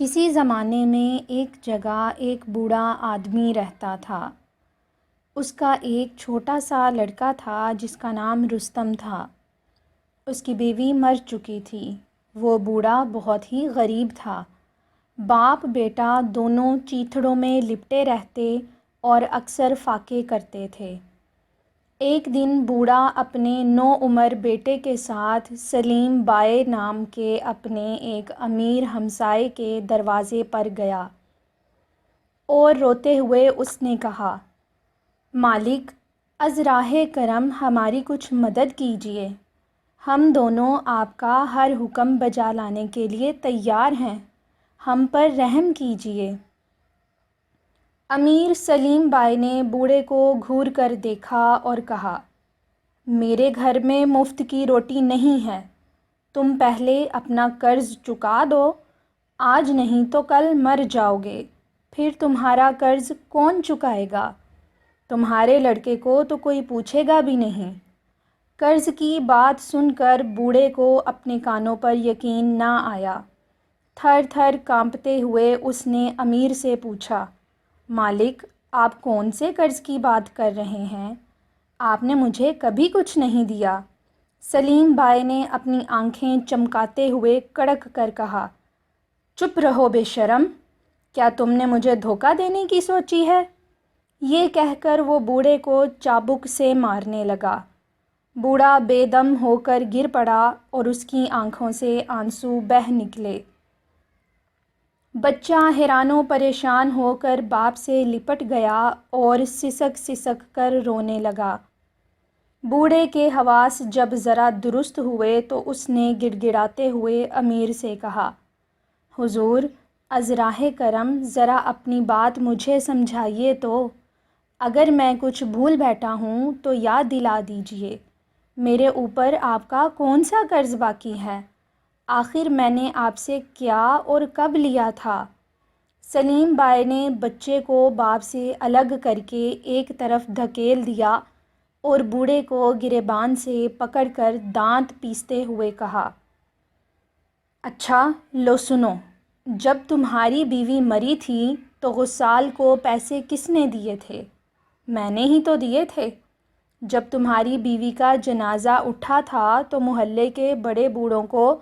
کسی زمانے میں ایک جگہ ایک بوڑھا آدمی رہتا تھا۔ اس کا ایک چھوٹا سا لڑکا تھا جس کا نام رستم تھا۔ اس کی بیوی مر چکی تھی۔ وہ بوڑھا بہت ہی غریب تھا۔ باپ بیٹا دونوں چیتھڑوں میں لپٹے رہتے اور اکثر فاقے کرتے تھے۔ ایک دن بوڑھا اپنے نوعمر بیٹے کے ساتھ سلیم بائے نام کے اپنے ایک امیر ہمسائے کے دروازے پر گیا اور روتے ہوئے اس نے کہا، مالک، از راہ کرم ہماری کچھ مدد کیجیے۔ ہم دونوں آپ کا ہر حکم بجا لانے کے لیے تیار ہیں، ہم پر رحم کیجیے۔ امیر سلیم بائے نے بوڑھے کو گھور کر دیکھا اور کہا، میرے گھر میں مفت کی روٹی نہیں ہے، تم پہلے اپنا قرض چکا دو، آج نہیں تو کل مر جاؤ گے، پھر تمہارا قرض کون چکائے گا؟ تمہارے لڑکے کو تو کوئی پوچھے گا بھی نہیں۔ قرض کی بات سن کر بوڑھے کو اپنے کانوں پر یقین نہ آیا۔ تھر تھر کانپتے ہوئے اس نے امیر سے پوچھا، مالک، آپ کون سے قرض کی بات کر رہے ہیں؟ آپ نے مجھے کبھی کچھ نہیں دیا۔ سلیم بھائی نے اپنی آنکھیں چمکاتے ہوئے کڑک کر کہا، چپ رہو بے شرم، کیا تم نے مجھے دھوکہ دینے کی سوچی ہے؟ یہ کہہ کر وہ بوڑھے کو چابک سے مارنے لگا۔ بوڑھا بے دم ہو کر گر پڑا اور اس کی آنکھوں سے آنسو بہہ نکلے۔ بچہ حیران و پریشان ہو کر باپ سے لپٹ گیا اور سسک سسک کر رونے لگا۔ بوڑھے کے حواس جب ذرا درست ہوئے تو اس نے گڑ گڑاتے ہوئے امیر سے کہا، حضور، از راہ کرم ذرا اپنی بات مجھے سمجھائیے تو، اگر میں کچھ بھول بیٹھا ہوں تو یاد دلا دیجیے، میرے اوپر آپ کا کون سا قرض باقی ہے؟ آخر میں نے آپ سے کیا اور کب لیا تھا؟ سلیم بھائی نے بچے کو باپ سے الگ کر کے ایک طرف دھکیل دیا اور بوڑھے کو گریبان سے پکڑ کر دانت پیستے ہوئے کہا، اچھا لو سنو، جب تمہاری بیوی مری تھی تو غسال کو پیسے کس نے دیے تھے؟ میں نے ہی تو دیے تھے۔ جب تمہاری بیوی کا جنازہ اٹھا تھا تو محلے کے بڑے بوڑھوں کو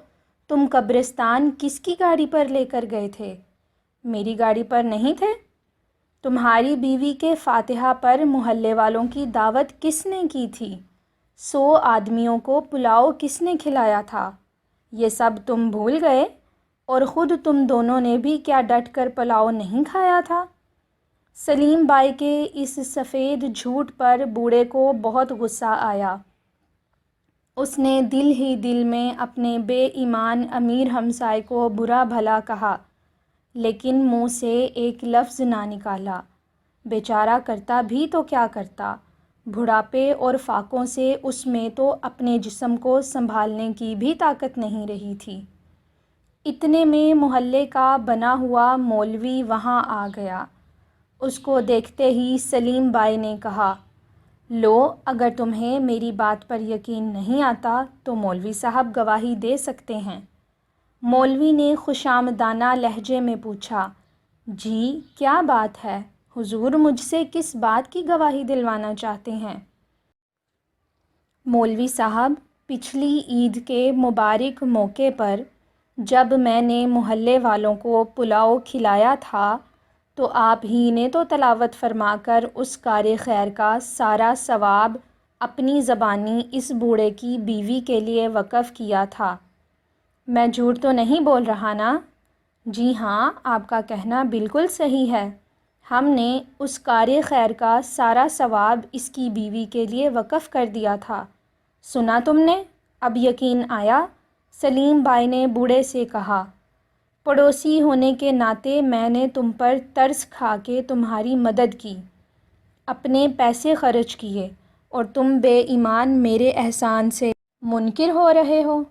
تم قبرستان کس کی گاڑی پر لے کر گئے تھے؟ میری گاڑی پر نہیں تھے؟ تمہاری بیوی کے فاتحہ پر محلے والوں کی دعوت کس نے کی تھی؟ 100 آدمیوں کو پلاؤ کس نے کھلایا تھا؟ یہ سب تم بھول گئے؟ اور خود تم دونوں نے بھی کیا ڈٹ کر پلاؤ نہیں کھایا تھا؟ سلیم بھائی کے اس سفید جھوٹ پر بوڑھے کو بہت غصہ آیا۔ اس نے دل ہی دل میں اپنے بے ایمان امیر ہمسائے کو برا بھلا کہا، لیکن منہ سے ایک لفظ نہ نکالا۔ بیچارہ کرتا بھی تو کیا کرتا، بڑھاپے اور فاقوں سے اس میں تو اپنے جسم کو سنبھالنے کی بھی طاقت نہیں رہی تھی۔ اتنے میں محلے کا بنا ہوا مولوی وہاں آ گیا۔ اس کو دیکھتے ہی سلیم بھائی نے کہا، لو، اگر تمہیں میری بات پر یقین نہیں آتا تو مولوی صاحب گواہی دے سکتے ہیں۔ مولوی نے خوشامدانہ لہجے میں پوچھا، جی کیا بات ہے، حضور مجھ سے کس بات کی گواہی دلوانا چاہتے ہیں؟ مولوی صاحب، پچھلی عید کے مبارک موقع پر جب میں نے محلے والوں کو پلاؤ کھلایا تھا تو آپ ہی نے تو تلاوت فرما کر اس کار خیر کا سارا ثواب اپنی زبانی اس بوڑھے کی بیوی کے لیے وقف کیا تھا۔ میں جھوٹ تو نہیں بول رہا نا؟ جی ہاں، آپ کا کہنا بالکل صحیح ہے، ہم نے اس کار خیر کا سارا ثواب اس کی بیوی کے لیے وقف کر دیا تھا۔ سنا تم نے؟ اب یقین آیا؟ سلیم بھائی نے بوڑھے سے کہا، پڑوسی ہونے کے ناطے میں نے تم پر ترس کھا کے تمہاری مدد کی، اپنے پیسے خرچ کیے، اور تم بے ایمان میرے احسان سے منکر ہو رہے ہو۔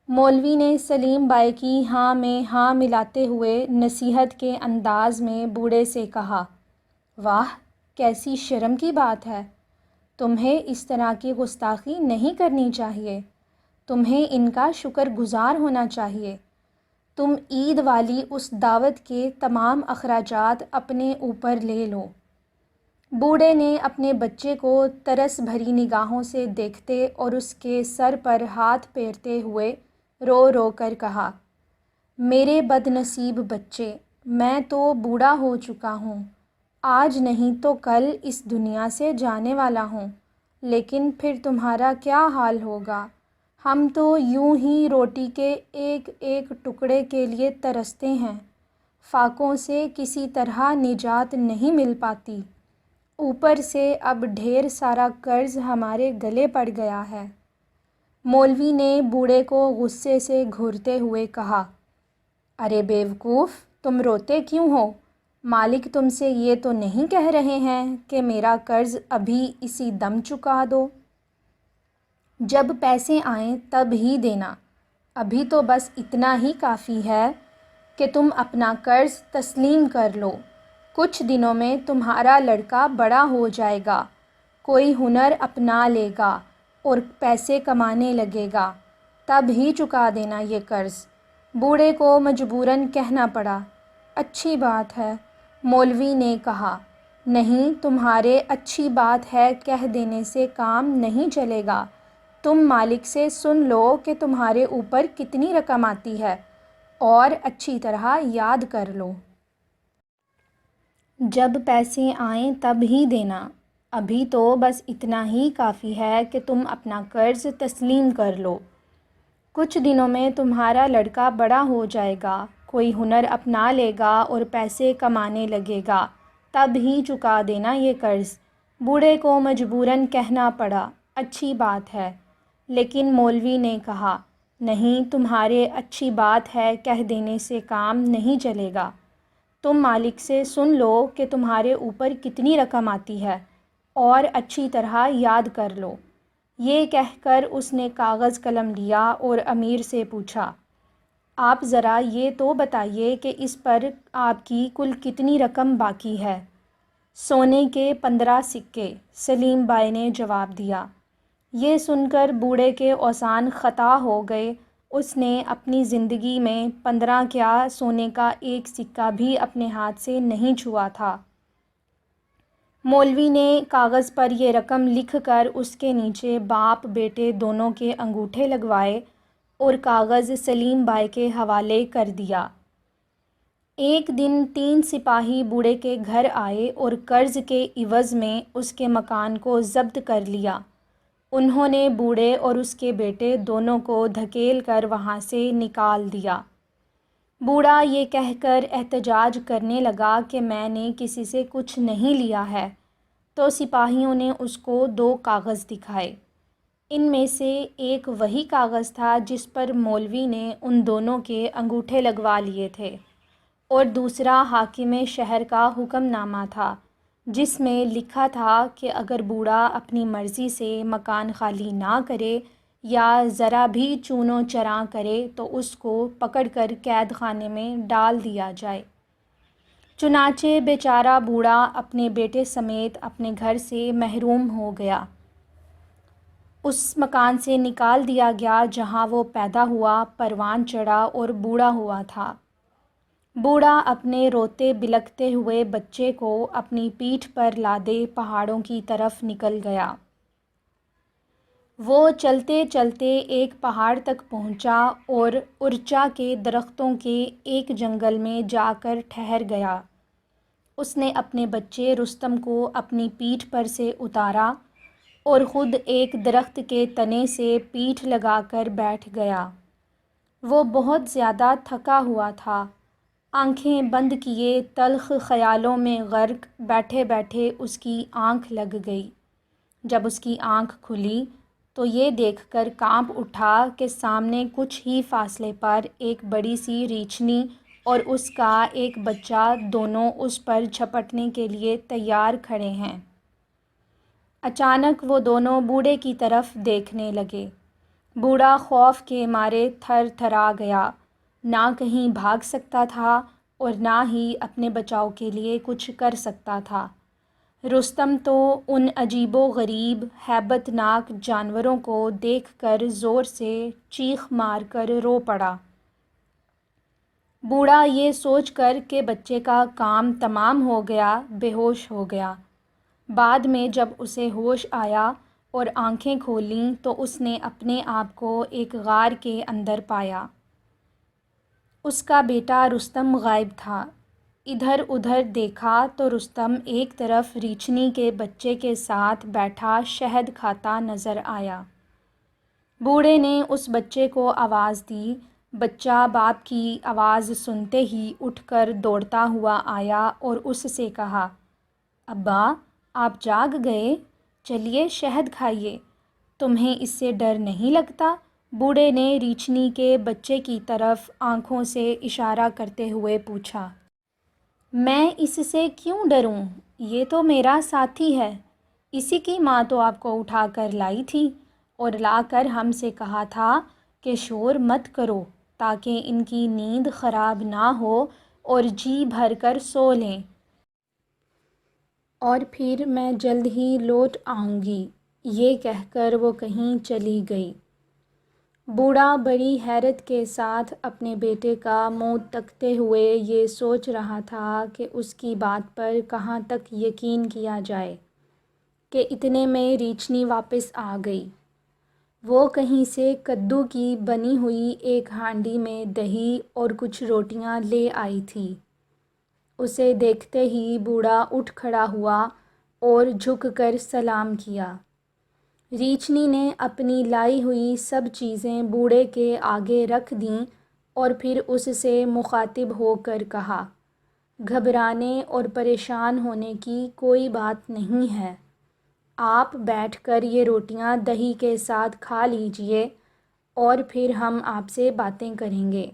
مولوی نے سلیم بھائی کی ہاں میں ہاں ملاتے ہوئے نصیحت کے انداز میں بوڑھے سے کہا، واہ، کیسی شرم کی بات ہے، تمہیں اس طرح کی گستاخی نہیں کرنی چاہیے، تمہیں ان کا شکر گزار ہونا چاہیے۔ تم عید والی اس دعوت کے تمام اخراجات اپنے اوپر لے لو۔ بوڑھے نے اپنے بچے کو ترس بھری نگاہوں سے دیکھتے اور اس کے سر پر ہاتھ پھیرتے ہوئے رو رو کر کہا، میرے بد نصیب بچے، میں تو بوڑھا ہو چکا ہوں، آج نہیں تو کل اس دنیا سے جانے والا ہوں، لیکن پھر تمہارا کیا حال ہوگا؟ ہم تو یوں ہی روٹی کے ایک ایک ٹکڑے کے لیے ترستے ہیں، فاقوں سے کسی طرح نجات نہیں مل پاتی، اوپر سے اب ڈھیر سارا قرض ہمارے گلے پڑ گیا ہے۔ مولوی نے بوڑھے کو غصے سے گھورتے ہوئے کہا، ارے بیوقوف، تم روتے کیوں ہو؟ مالک تم سے یہ تو نہیں کہہ رہے ہیں کہ میرا قرض ابھی اسی دم چکا دو؟ جب پیسے آئیں تب ہی دینا، ابھی تو بس اتنا ہی کافی ہے کہ تم اپنا قرض تسلیم کر لو، کچھ دنوں میں تمہارا لڑکا بڑا ہو جائے گا، کوئی ہنر اپنا لے گا اور پیسے کمانے لگے گا، تب ہی چکا دینا یہ قرض۔ بوڑھے کو مجبوراً کہنا پڑا، اچھی بات ہے۔ مولوی نے کہا، نہیں، تمہارے اچھی بات ہے کہہ دینے سے کام نہیں چلے گا، تم مالک سے سن لو کہ تمہارے اوپر کتنی رقم آتی ہے اور اچھی طرح یاد کر لو۔ جب پیسے آئیں تب ہی دینا، ابھی تو بس اتنا ہی کافی ہے کہ تم اپنا قرض تسلیم کر لو، کچھ دنوں میں تمہارا لڑکا بڑا ہو جائے گا، کوئی ہنر اپنا لے گا اور پیسے کمانے لگے گا، تب ہی چکا دینا یہ قرض۔ بوڑھے کو مجبوراً کہنا پڑا، اچھی بات ہے، لیکن مولوی نے کہا، نہیں، تمہارے اچھی بات ہے کہہ دینے سے کام نہیں چلے گا، تم مالک سے سن لو کہ تمہارے اوپر کتنی رقم آتی ہے اور اچھی طرح یاد کر لو۔ یہ کہہ کر اس نے کاغذ قلم لیا اور امیر سے پوچھا، آپ ذرا یہ تو بتائیے کہ اس پر آپ کی کل کتنی رقم باقی ہے؟ سونے کے 15 سکے، سلیم بائی نے جواب دیا۔ یہ سن کر بوڑھے کے اوزان خطا ہو گئے، اس نے اپنی زندگی میں 15 کیا سونے کا ایک سکہ بھی اپنے ہاتھ سے نہیں چھوا تھا۔ مولوی نے کاغذ پر یہ رقم لکھ کر اس کے نیچے باپ بیٹے دونوں کے انگوٹھے لگوائے اور کاغذ سلیم بائی کے حوالے کر دیا۔ ایک دن 3 سپاہی بوڑھے کے گھر آئے اور قرض کے عوض میں اس کے مکان کو ضبط کر لیا۔ انہوں نے بوڑھے اور اس کے بیٹے دونوں کو دھکیل کر وہاں سے نکال دیا۔ بوڑھا یہ کہہ کر احتجاج کرنے لگا کہ میں نے کسی سے کچھ نہیں لیا ہے، تو سپاہیوں نے اس کو 2 کاغذ دکھائے۔ ان میں سے ایک وہی کاغذ تھا جس پر مولوی نے ان دونوں کے انگوٹھے لگوا لیے تھے، اور دوسرا حاکم شہر کا حکم نامہ تھا جس میں لکھا تھا کہ اگر بوڑھا اپنی مرضی سے مکان خالی نہ کرے یا ذرا بھی چون و چرا کرے تو اس کو پکڑ کر قید خانے میں ڈال دیا جائے۔ چنانچہ بیچارہ بوڑھا اپنے بیٹے سمیت اپنے گھر سے محروم ہو گیا، اس مکان سے نکال دیا گیا جہاں وہ پیدا ہوا، پروان چڑھا اور بوڑھا ہوا تھا۔ بوڑھا اپنے روتے بلکتے ہوئے بچے کو اپنی پیٹھ پر لادے پہاڑوں کی طرف نکل گیا۔ وہ چلتے چلتے ایک پہاڑ تک پہنچا اور ارچا کے درختوں کے ایک جنگل میں جا کر ٹھہر گیا۔ اس نے اپنے بچے رستم کو اپنی پیٹھ پر سے اتارا اور خود ایک درخت کے تنے سے پیٹھ لگا کر بیٹھ گیا۔ وہ بہت زیادہ تھکا ہوا تھا، آنکھیں بند کیے تلخ خیالوں میں غرق بیٹھے بیٹھے اس کی آنکھ لگ گئی۔ جب اس کی آنکھ کھلی تو یہ دیکھ کر کانپ اٹھا کہ سامنے کچھ ہی فاصلے پر ایک بڑی سی ریچھنی اور اس کا ایک بچہ دونوں اس پر جھپٹنے کے لیے تیار کھڑے ہیں۔ اچانک وہ دونوں بوڑھے کی طرف دیکھنے لگے۔ بوڑھا خوف کے مارے تھر تھرا گیا، نہ کہیں بھاگ سکتا تھا اور نہ ہی اپنے بچاؤ کے لیے کچھ کر سکتا تھا۔ رستم تو ان عجیب و غریب ہیبت ناک جانوروں کو دیکھ کر زور سے چیخ مار کر رو پڑا۔ بوڑھا یہ سوچ کر کہ بچے کا کام تمام ہو گیا بے ہوش ہو گیا۔ بعد میں جب اسے ہوش آیا اور آنکھیں کھولیں تو اس نے اپنے آپ کو ایک غار کے اندر پایا۔ اس کا بیٹا رستم غائب تھا۔ ادھر ادھر دیکھا تو رستم ایک طرف ریچھنی کے بچے کے ساتھ بیٹھا شہد کھاتا نظر آیا۔ بوڑھے نے اس بچے کو آواز دی۔ بچہ باپ کی آواز سنتے ہی اٹھ کر دوڑتا ہوا آیا اور اس سے کہا، ابا آپ جاگ گئے، چلیے شہد کھائیے، تمہیں اس سے ڈر نہیں لگتا؟ بوڑھے نے ریچھنی کے بچے کی طرف آنکھوں سے اشارہ کرتے ہوئے پوچھا۔ میں اس سے کیوں ڈروں؟ یہ تو میرا ساتھی ہے، اسی کی ماں تو آپ کو اٹھا کر لائی تھی اور لا کر ہم سے کہا تھا کہ شور مت کرو تاکہ ان کی نیند خراب نہ ہو اور جی بھر کر سو لیں، اور پھر میں جلد ہی لوٹ آؤں گی۔ یہ کہہ کر وہ کہیں چلی گئی۔ بوڑھا بڑی حیرت کے ساتھ اپنے بیٹے کا منہ تکتے ہوئے یہ سوچ رہا تھا کہ اس کی بات پر کہاں تک یقین کیا جائے کہ اتنے میں ریچھنی واپس آ گئی۔ وہ کہیں سے کدو کی بنی ہوئی ایک ہانڈی میں دہی اور کچھ روٹیاں لے آئی تھی۔ اسے دیکھتے ہی بوڑھا اٹھ کھڑا ہوا اور جھک کر سلام کیا۔ ریچھنی نے اپنی لائی ہوئی سب چیزیں بوڑھے کے آگے رکھ دیں اور پھر اس سے مخاطب ہو کر کہا، گھبرانے اور پریشان ہونے کی کوئی بات نہیں ہے، آپ بیٹھ کر یہ روٹیاں دہی کے ساتھ کھا لیجئے اور پھر ہم آپ سے باتیں کریں گے۔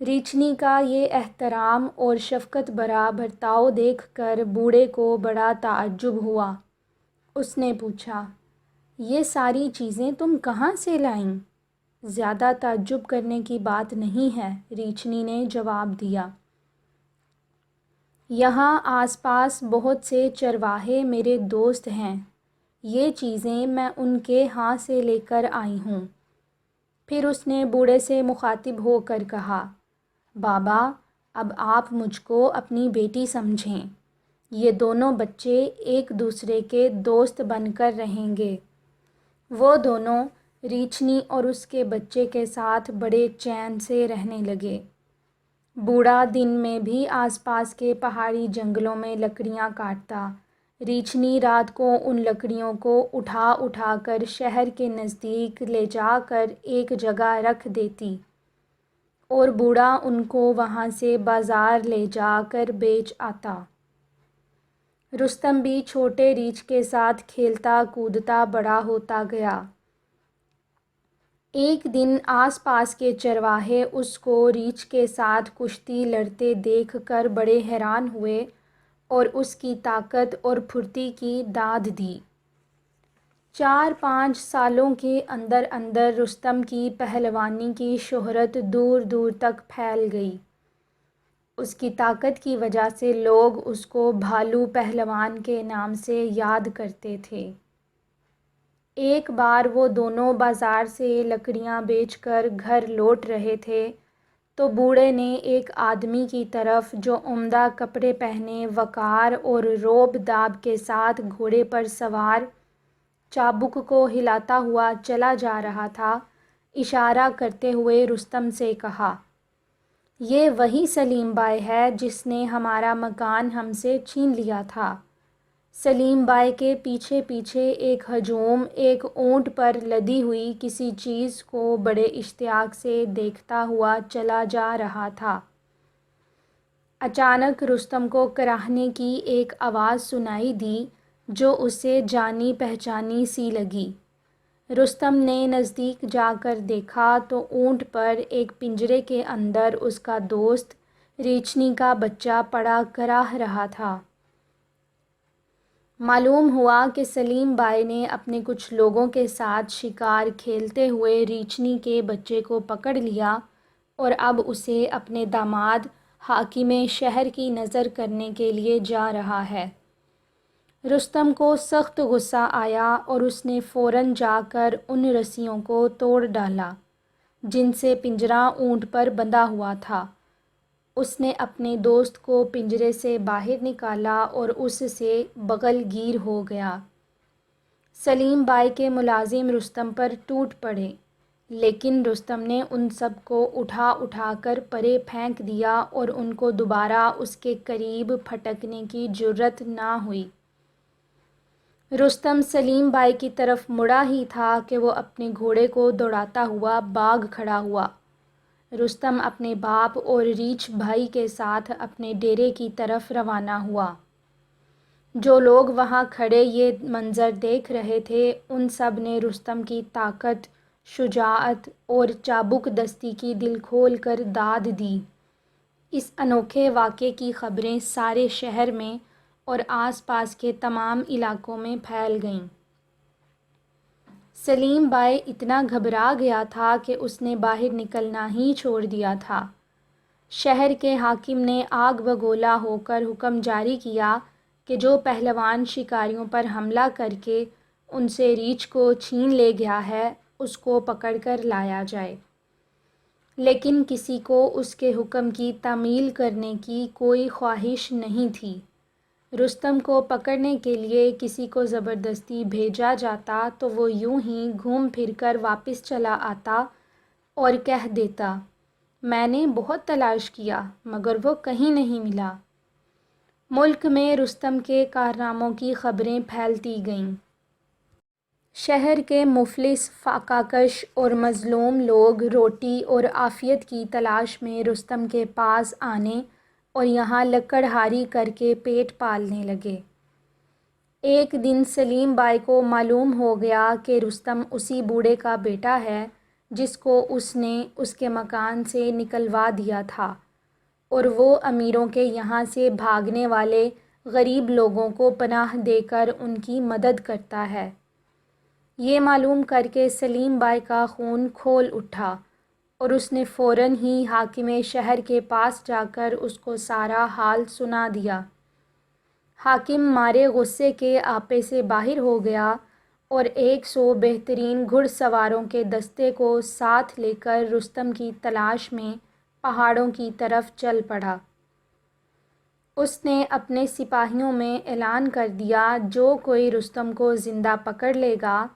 ریچھنی کا یہ احترام اور شفقت بھرا برتاؤ دیکھ کر بوڑھے کو بڑا تعجب ہوا۔ اس نے پوچھا، یہ ساری چیزیں تم کہاں سے لائیں؟ زیادہ تعجب کرنے کی بات نہیں ہے، ریچھنی نے جواب دیا۔ یہاں آس پاس بہت سے چرواہے میرے دوست ہیں، یہ چیزیں میں ان کے ہاں سے لے کر آئی ہوں۔ پھر اس نے بوڑھے سے مخاطب ہو کر کہا، بابا اب آپ مجھ کو اپنی بیٹی سمجھیں، یہ دونوں بچے ایک دوسرے کے دوست بن کر رہیں گے۔ وہ دونوں ریچھنی اور اس کے بچے کے ساتھ بڑے چین سے رہنے لگے۔ بوڑھا دن میں بھی آس پاس کے پہاڑی جنگلوں میں لکڑیاں کاٹتا، ریچھنی رات کو ان لکڑیوں کو اٹھا اٹھا کر شہر کے نزدیک لے جا کر ایک جگہ رکھ دیتی اور بوڑھا ان کو وہاں سے بازار لے جا کر بیچ آتا۔ رستم بھی چھوٹے ریچھ کے ساتھ کھیلتا کودتا بڑا ہوتا گیا۔ ایک دن آس پاس کے چرواہے اس کو ریچھ کے ساتھ کشتی لڑتے دیکھ کر بڑے حیران ہوئے اور اس کی طاقت اور پھرتی کی داد دی۔ 4-5 سالوں کے اندر اندر رستم کی پہلوانی کی شہرت دور دور تک پھیل گئی۔ اس کی طاقت کی وجہ سے لوگ اس کو بھالو پہلوان کے نام سے یاد کرتے تھے۔ ایک بار وہ دونوں بازار سے لکڑیاں بیچ کر گھر لوٹ رہے تھے تو بوڑھے نے ایک آدمی کی طرف جو عمدہ کپڑے پہنے وقار اور روب داب کے ساتھ گھوڑے پر سوار چابک کو ہلاتا ہوا چلا جا رہا تھا، اشارہ کرتے ہوئے رستم سے کہا، یہ وہی سلیم بائی ہے جس نے ہمارا مکان ہم سے چھین لیا تھا۔ سلیم بائی کے پیچھے پیچھے ایک ہجوم ایک اونٹ پر لدی ہوئی کسی چیز کو بڑے اشتیاق سے دیکھتا ہوا چلا جا رہا تھا۔ اچانک رستم کو کراہنے کی ایک آواز سنائی دی جو اسے جانی پہچانی سی لگی۔ رستم نے نزدیک جا کر دیکھا تو اونٹ پر ایک پنجرے کے اندر اس کا دوست ریچھنی کا بچہ پڑا کراہ رہا تھا۔ معلوم ہوا کہ سلیم بائی نے اپنے کچھ لوگوں کے ساتھ شکار کھیلتے ہوئے ریچھنی کے بچے کو پکڑ لیا اور اب اسے اپنے داماد حاکم شہر کی نظر کرنے کے لیے جا رہا ہے۔ رستم کو سخت غصہ آیا اور اس نے فوراً جا کر ان رسیوں کو توڑ ڈالا جن سے پنجرہ اونٹ پر بندھا ہوا تھا اس نے اپنے دوست کو پنجرے سے باہر نکالا اور اس سے بغل گیر ہو گیا۔ سلیم بائی کے ملازم رستم پر ٹوٹ پڑے، لیکن رستم نے ان سب کو اٹھا کر پرے پھینک دیا اور ان کو دوبارہ اس کے قریب پھٹکنے کی جرأت نہ ہوئی۔ رستم سلیم بائی کی طرف مڑا ہی تھا کہ وہ اپنے گھوڑے کو دوڑاتا ہوا باغ کھڑا ہوا۔ رستم اپنے باپ اور ریچھ بھائی کے ساتھ اپنے ڈیرے کی طرف روانہ ہوا۔ جو لوگ وہاں کھڑے یہ منظر دیکھ رہے تھے ان سب نے رستم کی طاقت، شجاعت اور چابک دستی کی دل کھول کر داد دی۔ اس انوکھے واقعے کی خبریں سارے شہر میں اور آس پاس کے تمام علاقوں میں پھیل گئیں۔ سلیم بائی اتنا گھبرا گیا تھا کہ اس نے باہر نکلنا ہی چھوڑ دیا تھا۔ شہر کے حاکم نے آگ بگولا ہو کر حکم جاری کیا کہ جو پہلوان شکاریوں پر حملہ کر کے ان سے ریچھ کو چھین لے گیا ہے اس کو پکڑ کر لایا جائے، لیکن کسی کو اس کے حکم کی تعمیل کرنے کی کوئی خواہش نہیں تھی۔ رستم کو پکڑنے کے لیے کسی کو زبردستی بھیجا جاتا تو وہ یوں ہی گھوم پھر کر واپس چلا آتا اور کہہ دیتا، میں نے بہت تلاش کیا مگر وہ کہیں نہیں ملا۔ ملک میں رستم کے کارناموں کی خبریں پھیلتی گئیں۔ شہر کے مفلس، فاقہ کش اور مظلوم لوگ روٹی اور عافیت کی تلاش میں رستم کے پاس آنے اور یہاں لکڑہاری کر کے پیٹ پالنے لگے۔ ایک دن سلیم بائی کو معلوم ہو گیا کہ رستم اسی بوڑھے کا بیٹا ہے جس کو اس نے اس کے مکان سے نکلوا دیا تھا اور وہ امیروں کے یہاں سے بھاگنے والے غریب لوگوں کو پناہ دے کر ان کی مدد کرتا ہے۔ یہ معلوم کر کے سلیم بائی کا خون کھول اٹھا اور اس نے فوراً ہی حاکم شہر کے پاس جا کر اس کو سارا حال سنا دیا۔ حاکم مارے غصے کے آپے سے باہر ہو گیا اور 100 بہترین گھڑ سواروں کے دستے کو ساتھ لے کر رستم کی تلاش میں پہاڑوں کی طرف چل پڑا۔ اس نے اپنے سپاہیوں میں اعلان کر دیا، جو کوئی رستم کو زندہ پکڑ لے گا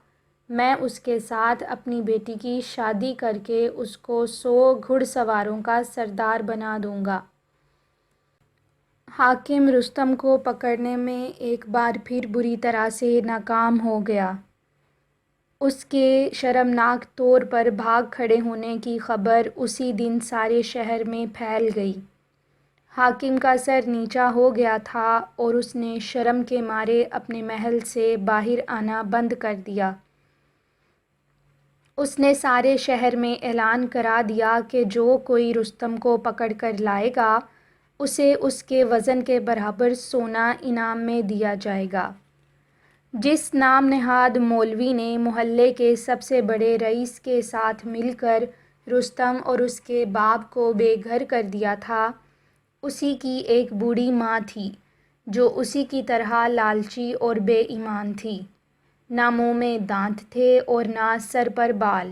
میں اس کے ساتھ اپنی بیٹی کی شادی کر کے اس کو 100 گھڑ سواروں کا سردار بنا دوں گا۔ حاکم رستم کو پکڑنے میں ایک بار پھر بری طرح سے ناکام ہو گیا۔ اس کے شرمناک طور پر بھاگ کھڑے ہونے کی خبر اسی دن سارے شہر میں پھیل گئی۔ حاکم کا سر نیچا ہو گیا تھا اور اس نے شرم کے مارے اپنے محل سے باہر آنا بند کر دیا۔ اس نے سارے شہر میں اعلان کرا دیا کہ جو کوئی رستم کو پکڑ کر لائے گا اسے اس کے وزن کے برابر سونا انعام میں دیا جائے گا۔ جس نام نہاد مولوی نے محلے کے سب سے بڑے رئیس کے ساتھ مل کر رستم اور اس کے باپ کو بے گھر کر دیا تھا، اسی کی ایک بوڑھی ماں تھی جو اسی کی طرح لالچی اور بے ایمان تھی۔ نہ منہ میں دانت تھے اور نہ سر پر بال،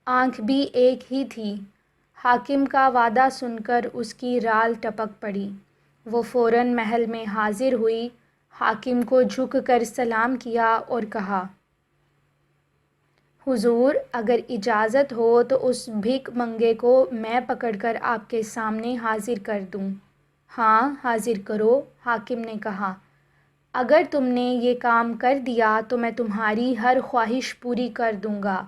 آنکھ بھی ایک ہی تھی۔ حاکم کا وعدہ سن کر اس کی رال ٹپک پڑی۔ وہ فوراً محل میں حاضر ہوئی، حاکم کو جھک کر سلام کیا اور کہا، حضور اگر اجازت ہو تو اس بھیک منگے کو میں پکڑ کر آپ کے سامنے حاضر کر دوں۔ ہاں حاضر کرو، حاکم نے کہا، اگر تم نے یہ کام کر دیا تو میں تمہاری ہر خواہش پوری کر دوں گا،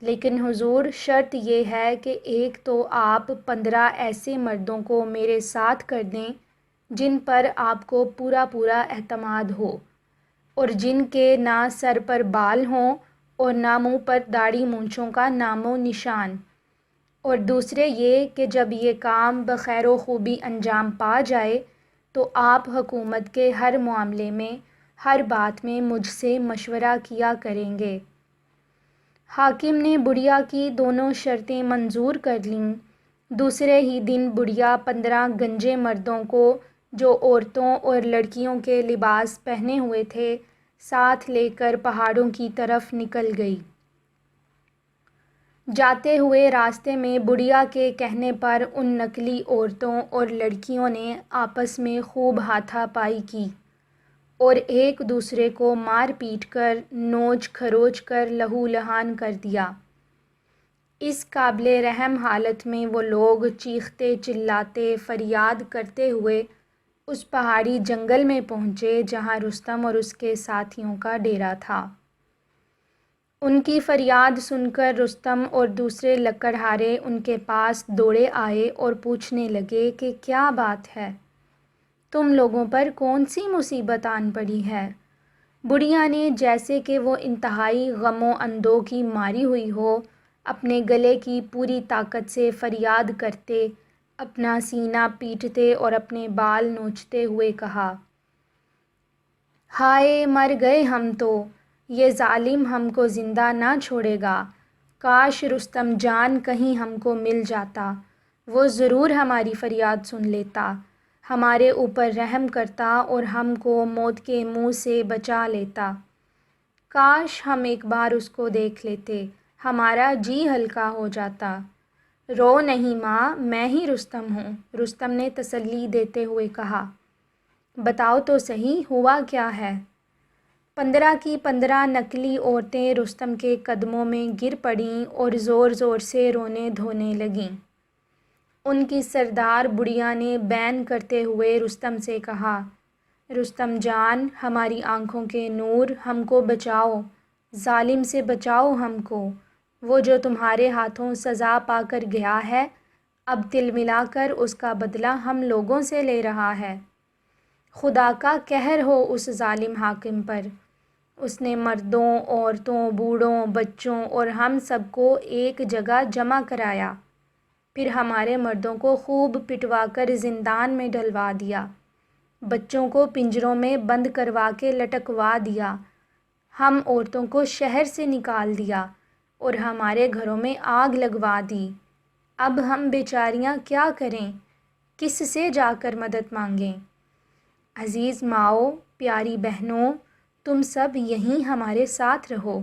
لیکن حضور شرط یہ ہے کہ ایک تو آپ 15 ایسے مردوں کو میرے ساتھ کر دیں جن پر آپ کو پورا اعتماد ہو اور جن کے نہ سر پر بال ہوں اور نہ منہ پر داڑھی مونچھوں کا نام و نشان، اور دوسرے یہ کہ جب یہ کام بخیر و خوبی انجام پا جائے تو آپ حکومت کے ہر معاملے میں، ہر بات میں مجھ سے مشورہ کیا کریں گے۔ حاکم نے بڑھیا کی دونوں شرطیں منظور کر لیں۔ دوسرے ہی دن بڑھیا 15 گنجے مردوں کو جو عورتوں اور لڑکیوں کے لباس پہنے ہوئے تھے ساتھ لے کر پہاڑوں کی طرف نکل گئی۔ جاتے ہوئے راستے میں بڑھیا کے کہنے پر ان نکلی عورتوں اور لڑکیوں نے آپس میں خوب ہاتھا پائی کی اور ایک دوسرے کو مار پیٹ کر نوچ کھروچ کر لہو لہان کر دیا۔ اس قابل رحم حالت میں وہ لوگ چیختے چلاتے فریاد کرتے ہوئے اس پہاڑی جنگل میں پہنچے جہاں رستم اور اس کے ساتھیوں کا ڈیرا تھا۔ ان کی فریاد سن کر رستم اور دوسرے لکڑہارے ان کے پاس دوڑے آئے اور پوچھنے لگے کہ کیا بات ہے، تم لوگوں پر کون سی مصیبت آن پڑی ہے؟ بڑھیا نے جیسے کہ وہ انتہائی غم و اندوہ کی ماری ہوئی ہو اپنے گلے کی پوری طاقت سے فریاد کرتے، اپنا سینہ پیٹتے اور اپنے بال نوچتے ہوئے کہا، ہائے مر گئے ہم تو، یہ ظالم ہم کو زندہ نہ چھوڑے گا۔ کاش رستم جان کہیں ہم کو مل جاتا، وہ ضرور ہماری فریاد سن لیتا، ہمارے اوپر رحم کرتا اور ہم کو موت کے منہ سے بچا لیتا۔ کاش ہم ایک بار اس کو دیکھ لیتے، ہمارا جی ہلکا ہو جاتا۔ رو نہیں ماں، میں ہی رستم ہوں، رستم نے تسلی دیتے ہوئے کہا۔ بتاؤ تو صحیح ہوا کیا ہے؟ 15 کی 15 نکلی عورتیں رستم کے قدموں میں گر پڑیں اور زور زور سے رونے دھونے لگیں۔ ان کی سردار بڑھیا نے بین کرتے ہوئے رستم سے کہا، رستم جان، ہماری آنکھوں کے نور، ہم کو بچاؤ، ظالم سے بچاؤ ہم کو، وہ جو تمہارے ہاتھوں سزا پا کر گیا ہے، اب تل ملا کر اس کا بدلہ ہم لوگوں سے لے رہا ہے۔ خدا کا قہر ہو اس ظالم حاکم پر، اس نے مردوں، عورتوں، بوڑھوں، بچوں اور ہم سب کو ایک جگہ جمع کرایا، پھر ہمارے مردوں کو خوب پٹوا کر زندان میں ڈلوا دیا، بچوں کو پنجروں میں بند کروا کے لٹکوا دیا، ہم عورتوں کو شہر سے نکال دیا اور ہمارے گھروں میں آگ لگوا دی۔ اب ہم بیچاریاں کیا کریں، کس سے جا کر مدد مانگیں؟ عزیز ماؤں، پیاری بہنوں، تم سب یہیں ہمارے ساتھ رہو،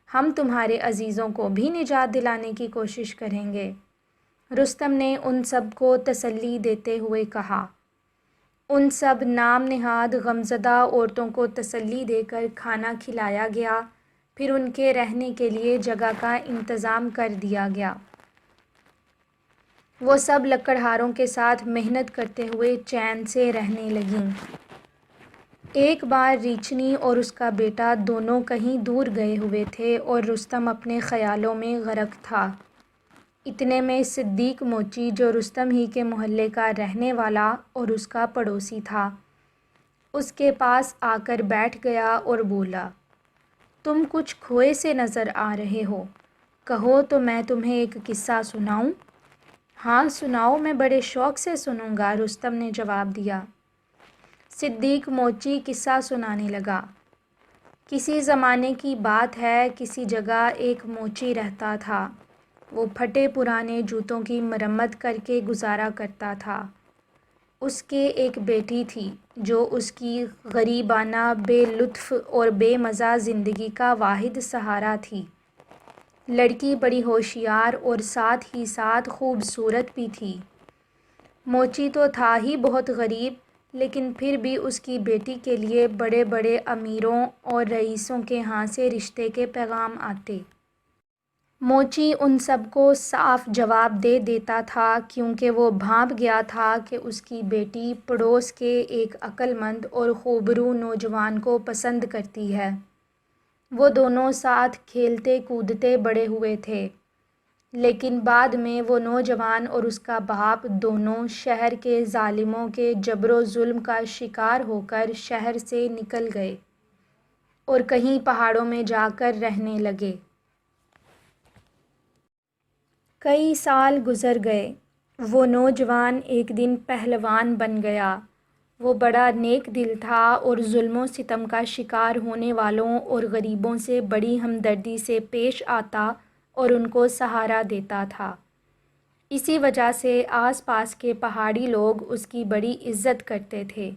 ہم تمہارے عزیزوں کو بھی نجات دلانے کی کوشش کریں گے۔ رستم نے ان سب کو تسلی دیتے ہوئے کہا۔ ان سب نام نہاد غمزدہ عورتوں کو تسلی دے کر کھانا کھلایا گیا، پھر ان کے رہنے کے لیے جگہ کا انتظام کر دیا گیا۔ وہ سب لکڑہاروں کے ساتھ محنت کرتے ہوئے چین سے رہنے لگیں۔ ایک بار ریچھنی اور اس کا بیٹا دونوں کہیں دور گئے ہوئے تھے اور رستم اپنے خیالوں میں غرق تھا۔ اتنے میں صدیق موچی، جو رستم ہی کے محلے کا رہنے والا اور اس کا پڑوسی تھا، اس کے پاس آ کر بیٹھ گیا اور بولا، تم کچھ کھوئے سے نظر آ رہے ہو، کہو تو میں تمہیں ایک قصہ سناؤں؟ ہاں سناؤ، میں بڑے شوق سے سنوں گا، رستم نے جواب دیا۔ صدیق موچی قصہ سنانے لگا۔ کسی زمانے کی بات ہے، کسی جگہ ایک موچی رہتا تھا، وہ پھٹے پرانے جوتوں کی مرمت کر کے گزارا کرتا تھا۔ اس کے ایک بیٹی تھی جو اس کی غریبانہ، بے لطف اور بے مزہ زندگی کا واحد سہارا تھی۔ لڑکی بڑی ہوشیار اور ساتھ ہی ساتھ خوبصورت بھی تھی۔ موچی تو تھا ہی بہت غریب، لیکن پھر بھی اس کی بیٹی کے لیے بڑے بڑے امیروں اور رئیسوں کے ہاں سے رشتے کے پیغام آتے۔ موچی ان سب کو صاف جواب دے دیتا تھا، کیونکہ وہ بھانپ گیا تھا کہ اس کی بیٹی پڑوس کے ایک عقل مند اور خوبرو نوجوان کو پسند کرتی ہے۔ وہ دونوں ساتھ کھیلتے کودتے بڑے ہوئے تھے، لیکن بعد میں وہ نوجوان اور اس کا باپ دونوں شہر کے ظالموں کے جبر و ظلم کا شکار ہو کر شہر سے نکل گئے اور کہیں پہاڑوں میں جا کر رہنے لگے۔ کئی سال گزر گئے، وہ نوجوان ایک دن پہلوان بن گیا۔ وہ بڑا نیک دل تھا اور ظلم و ستم کا شکار ہونے والوں اور غریبوں سے بڑی ہمدردی سے پیش آتا اور ان کو سہارا دیتا تھا۔ اسی وجہ سے آس پاس کے پہاڑی لوگ اس کی بڑی عزت کرتے تھے۔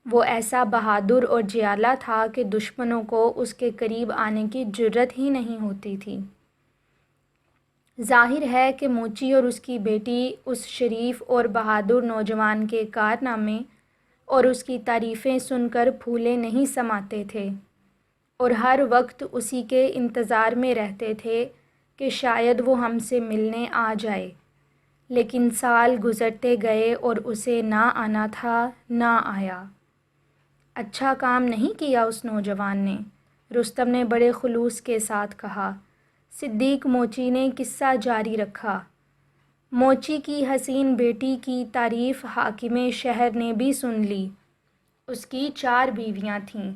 وہ ایسا بہادر اور جیالہ تھا کہ دشمنوں کو اس کے قریب آنے کی جرأت ہی نہیں ہوتی تھی۔ ظاہر ہے کہ موچی اور اس کی بیٹی اس شریف اور بہادر نوجوان کے کارنامے اور اس کی تعریفیں سن کر پھولے نہیں سماتے تھے اور ہر وقت اسی کے انتظار میں رہتے تھے کہ شاید وہ ہم سے ملنے آ جائے، لیکن سال گزرتے گئے اور اسے نہ آنا تھا، نہ آیا۔ اچھا کام نہیں کیا اس نوجوان نے، رستم نے بڑے خلوص کے ساتھ کہا۔ صدیق موچی نے قصہ جاری رکھا۔ موچی کی حسین بیٹی کی تعریف حاکم شہر نے بھی سن لی۔ اس کی 4 بیویاں تھیں۔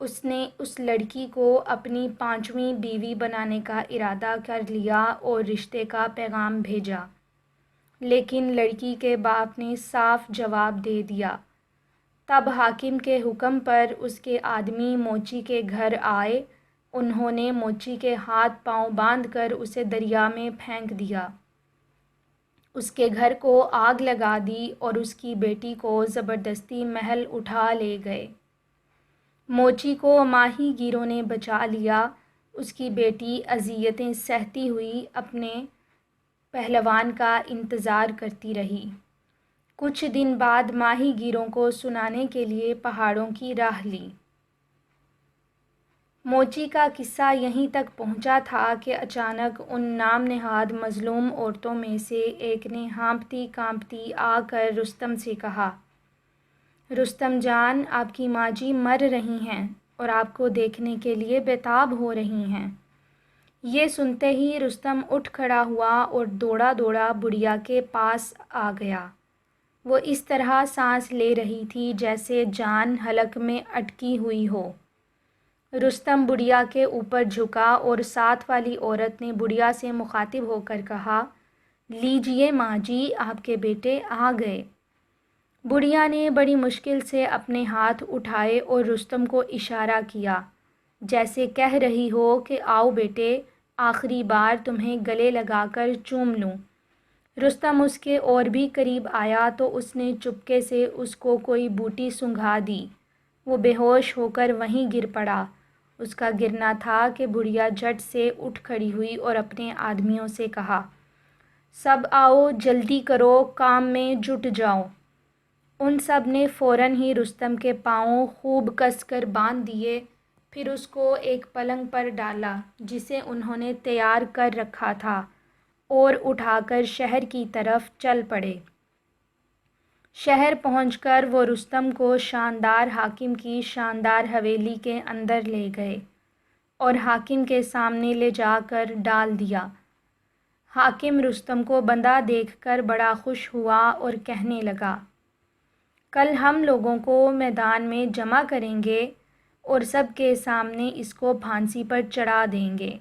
اس نے اس لڑکی کو اپنی 5ویں بیوی بنانے کا ارادہ کر لیا اور رشتے کا پیغام بھیجا، لیکن لڑکی کے باپ نے صاف جواب دے دیا۔ تب حاکم کے حکم پر اس کے آدمی موچی کے گھر آئے۔ انہوں نے موچی کے ہاتھ پاؤں باندھ کر اسے دریا میں پھینک دیا، اس کے گھر کو آگ لگا دی اور اس کی بیٹی کو زبردستی محل اٹھا لے گئے۔ موچی کو ماہی گیروں نے بچا لیا۔ اس کی بیٹی اذیتیں سہتی ہوئی اپنے پہلوان کا انتظار کرتی رہی۔ کچھ دن بعد ماہی گیروں کو سنانے کے لیے پہاڑوں کی راہ لی۔ موچی کا قصہ یہیں تک پہنچا تھا کہ اچانک ان نام نہاد مظلوم عورتوں میں سے ایک نے ہانپتی کانپتی آ کر رستم سے کہا، رستم جان، آپ کی ماں جی مر رہی ہیں اور آپ کو دیکھنے کے لیے بےتاب ہو رہی ہیں۔ یہ سنتے ہی رستم اٹھ کھڑا ہوا اور دوڑا دوڑا بڑھیا کے پاس آ گیا۔ وہ اس طرح سانس لے رہی تھی جیسے جان حلق میں اٹکی ہوئی ہو۔ رستم بڑھیا کے اوپر جھکا اور ساتھ والی عورت نے بڑھیا سے مخاطب ہو کر کہا، لیجئے ماں جی، آپ کے بیٹے آ گئے۔ بڑھیا نے بڑی مشکل سے اپنے ہاتھ اٹھائے اور رستم کو اشارہ کیا، جیسے کہہ رہی ہو کہ آؤ بیٹے، آخری بار تمہیں گلے لگا کر چوم لوں۔ رستم اس کے اور بھی قریب آیا تو اس نے چپکے سے اس کو کوئی بوٹی سنگھا دی۔ وہ بے ہوش ہو کر وہیں گر پڑا۔ اس کا گرنا تھا کہ بڑھیا جھٹ سے اٹھ کھڑی ہوئی اور اپنے آدمیوں سے کہا، سب آؤ، جلدی کرو، کام میں جٹ جاؤ۔ ان سب نے فوراً ہی رستم کے پاؤں خوب کس کر باندھ دیے، پھر اس کو ایک پلنگ پر ڈالا جسے انہوں نے تیار کر رکھا تھا اور اٹھا کر شہر کی طرف چل پڑے۔ شہر پہنچ کر وہ رستم کو شاندار حاکم کی شاندار حویلی کے اندر لے گئے اور حاکم کے سامنے لے جا کر ڈال دیا۔ حاکم رستم کو بندھا دیکھ کر بڑا خوش ہوا اور کہنے لگا، کل ہم لوگوں کو میدان میں جمع کریں گے اور سب کے سامنے اس کو پھانسی پر چڑھا دیں گے۔